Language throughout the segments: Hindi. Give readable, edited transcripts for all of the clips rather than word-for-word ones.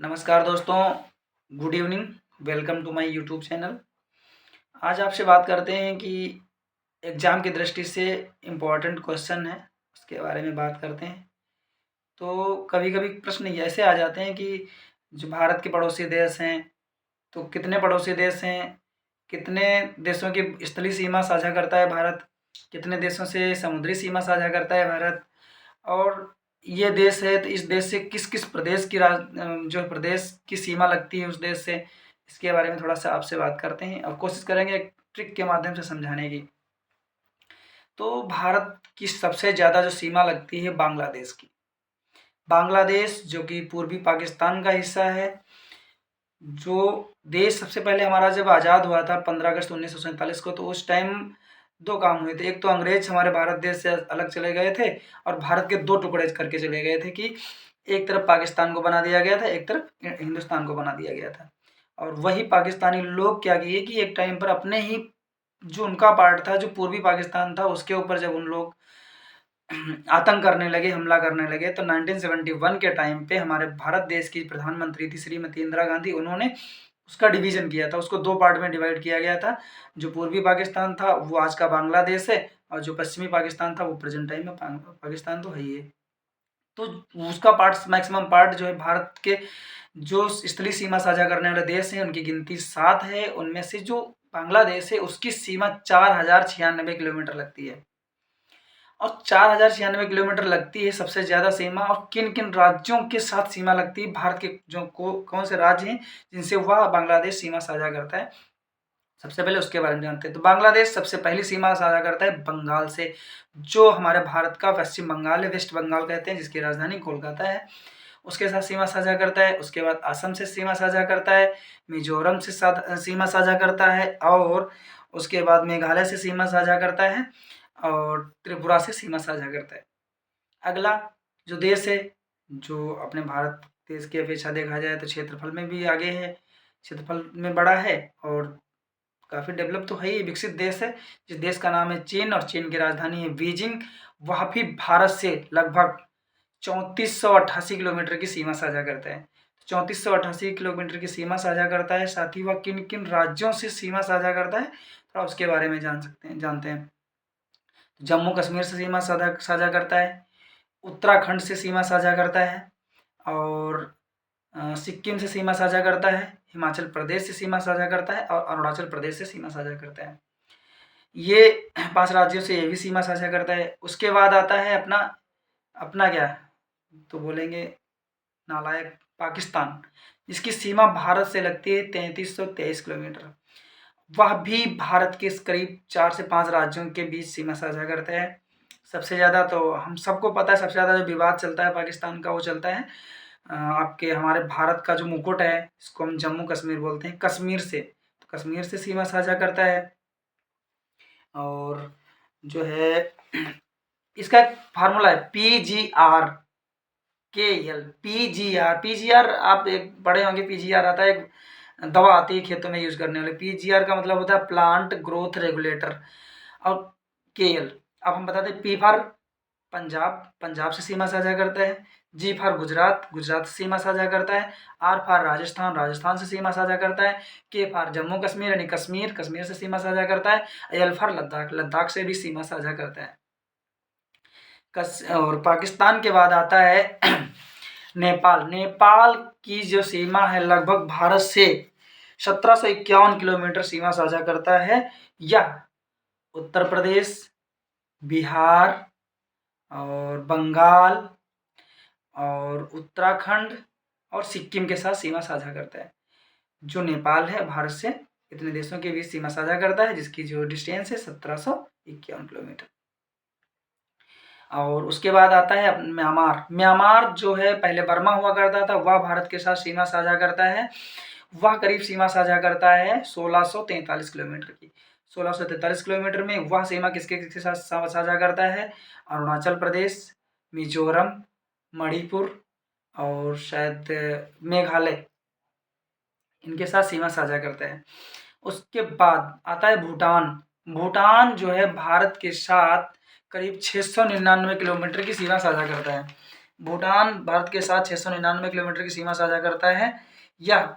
नमस्कार दोस्तों, good evening. Welcome to my YouTube channel. आज आपसे बात करते हैं कि एग्ज़ाम की दृष्टि से इम्पोर्टेंट क्वेश्चन है, उसके बारे में बात करते हैं। तो कभी-कभी प्रश्न ये ऐसे आ जाते हैं कि जो भारत के पड़ोसी देश हैं, तो कितने पड़ोसी देश हैं, कितने देशों की स्थलीय सीमा साझा करता है भारत, कितने देशों से समुद्री सीमा साझा करता है भारत, और ये देश है तो इस देश से किस-किस प्रदेश की जो प्रदेश की सीमा लगती है उस देश से, इसके बारे में थोड़ा-सा आपसे बात करते हैं और कोशिश करेंगे एक ट्रिक के माध्यम से समझाने की। तो भारत की सबसे ज़्यादा जो सीमा लगती है बांग्लादेश की। बांग्लादेश जो कि पूर्वी पाकिस्तान का हिस्सा है, जो देश सबसे पहले हमारा जब आज़ाद हुआ था 15 अगस्त 1947 को, तो उस टाइम 2 काम हुए थे। एक तो अंग्रेज़ हमारे भारत देश से अलग चले गए थे और भारत के 2 टुकड़े करके चले गए थे कि एक तरफ पाकिस्तान को बना दिया गया था, एक तरफ हिंदुस्तान को बना दिया गया था। और वही पाकिस्तानी लोग क्या किए कि एक टाइम पर अपने ही जो उनका पार्ट था, जो पूर्वी पाकिस्तान था, उसके ऊपर जब उन लोग आतंक करने लगे, हमला करने लगे, तो 1971 के टाइम पे हमारे भारत देश की प्रधानमंत्री थी श्रीमती इंदिरा गांधी, उन्होंने उसका डिवीज़न किया था, उसको 2 पार्ट में डिवाइड किया गया था। जो पूर्वी पाकिस्तान था वो आज का बांग्लादेश है और जो पश्चिमी पाकिस्तान था वो प्रेज़ेंट टाइम में पाकिस्तान तो है ही है। तो उसका पार्ट मैक्सिमम पार्ट जो है भारत के जो स्थलीय सीमा साझा करने वाले देश हैं उनकी गिनती 7 है। उनमें से जो बांग्लादेश है उसकी सीमा 4096 किलोमीटर लगती है। और 4096 किलोमीटर लगती है सबसे ज़्यादा सीमा। और किन-किन राज्यों के साथ सीमा लगती है, भारत के जो कौन से राज्य हैं जिनसे वह बांग्लादेश सीमा साझा करता है, सबसे पहले उसके बारे में जानते हैं। तो बांग्लादेश सबसे पहली सीमा साझा करता है बंगाल से, जो हमारे भारत का पश्चिम बंगाल है, वेस्ट बंगाल कहते हैं, जिसकी राजधानी कोलकाता है, उसके साथ सीमा साझा करता है। उसके बाद असम से सीमा साझा करता है, मिजोरम से सीमा साझा करता है, और उसके बाद मेघालय से सीमा साझा करता है और त्रिपुरा से सीमा साझा करता है। अगला जो देश है, जो अपने भारत देश की अपेक्षा देखा जाए तो क्षेत्रफल में भी आगे है, क्षेत्रफल में बड़ा है और काफ़ी डेवलप तो है ही, विकसित देश है। जिस देश का नाम है चीन, और चीन की राजधानी है बीजिंग। वह भी भारत से लगभग 3488 किलोमीटर की सीमा साझा करता है। 3488 किलोमीटर की सीमा साझा करता है। साथ ही वह किन-किन राज्यों से सीमा साझा करता है, थोड़ा उसके बारे में जानते हैं। जम्मू कश्मीर से सीमा साझा करता है, उत्तराखंड से सीमा साझा करता है, और सिक्किम से सीमा साझा करता है, हिमाचल प्रदेश से सीमा साझा करता है और अरुणाचल प्रदेश से सीमा साझा करता है। ये 5 राज्यों से ये भी सीमा साझा करता है। उसके बाद आता है अपना अपना क्या तो बोलेंगे नालायक पाकिस्तान, जिसकी सीमा भारत से लगती है 3323 किलोमीटर। वह भी भारत के करीब 4 से 5 राज्यों के बीच सीमा साझा करते हैं। सबसे ज़्यादा तो हम सबको पता है, सबसे ज़्यादा जो विवाद चलता है पाकिस्तान का वो चलता है आपके हमारे भारत का जो मुकुट है, इसको हम जम्मू कश्मीर बोलते हैं, कश्मीर से। तो कश्मीर से सीमा साझा करता है। और जो है इसका एक फार्मूला है PGR KL, PGR आप एक पढ़े होंगे। PGR आता है, एक दवा आती है खेतों में यूज करने वाले। PGR का मतलब होता है प्लांट ग्रोथ रेगुलेटर। और KL, अब हम बताते हैं, P फॉर पंजाब, पंजाब से सीमा साझा करता है। G फॉर गुजरात, गुजरात से सीमा साझा करता है। R फॉर राजस्थान, राजस्थान से सीमा साझा करता है। K फॉर जम्मू कश्मीर यानी कश्मीर, कश्मीर से सीमा साझा करता है। L फॉर लद्दाख, लद्दाख से भी सीमा साझा करता है। और पाकिस्तान के बाद आता है नेपाल। नेपाल की जो सीमा है लगभग भारत से 1751 किलोमीटर सीमा साझा करता है। यह उत्तर प्रदेश, बिहार और बंगाल और उत्तराखंड और सिक्किम के साथ सीमा साझा करता है। जो नेपाल है भारत से इतने देशों के बीच सीमा साझा करता है, जिसकी जो डिस्टेंस है 1751 किलोमीटर। और उसके बाद आता है म्यांमार। म्यांमार जो है पहले बर्मा हुआ करता था, वह भारत के साथ सीमा साझा करता है। वह करीब सीमा साझा करता है 1643 किलोमीटर की। 1643 किलोमीटर में वह सीमा किसके साथ साझा करता है? अरुणाचल प्रदेश, मिजोरम, मणिपुर और शायद मेघालय, इनके साथ सीमा साझा करता है। उसके बाद आता है भूटान। भूटान जो है भारत के साथ करीब 699 किलोमीटर की सीमा साझा करता है। भूटान भारत के साथ 699 किलोमीटर की सीमा साझा करता है। यह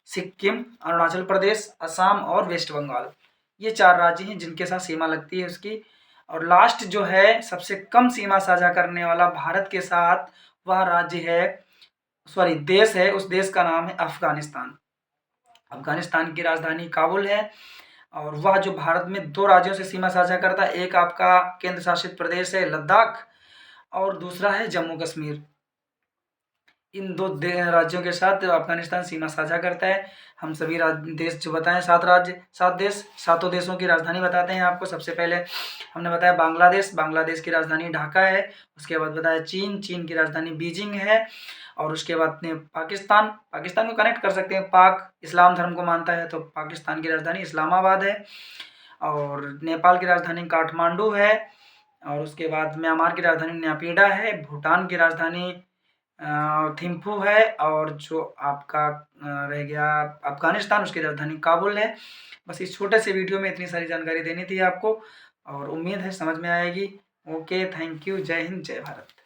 सिक्किम, अरुणाचल प्रदेश, असम और वेस्ट बंगाल, ये 4 राज्य हैं जिनके साथ सीमा लगती है उसकी। और लास्ट जो है सबसे कम सीमा साझा करने वाला भारत के साथ, वह राज्य है, सॉरी देश है, उस देश का नाम है अफगानिस्तान। अफगानिस्तान की राजधानी काबुल है। और वह जो भारत में 2 राज्यों से सीमा साझा करता है, एक आपका केंद्र शासित प्रदेश है लद्दाख और दूसरा है जम्मू कश्मीर। इन 2 राज्यों के साथ अफगानिस्तान सीमा साझा करता है। हम सभी देश जो बताएं, 7 राज्य, 7 देश, सातों देशों की राजधानी बताते हैं आपको। सबसे पहले हमने बताया बांग्लादेश, बांग्लादेश की राजधानी ढाका है। उसके बाद बताया चीन, चीन की राजधानी बीजिंग है। और उसके बाद ने पाकिस्तान, पाकिस्तान को कनेक्ट कर सकते हैं, पाक इस्लाम धर्म को मानता है तो पाकिस्तान की राजधानी इस्लामाबाद है। और नेपाल की राजधानी काठमांडू है। और उसके बाद म्यांमार की राजधानी न्यापीडा है। भूटान की राजधानी थिम्पू है। और जो आपका रह गया अफगानिस्तान, उसकी राजधानी काबुल है। बस इस छोटे से वीडियो में इतनी सारी जानकारी देनी थी आपको और उम्मीद है समझ में आएगी। ओके, थैंक यू, जय हिंद, जय भारत।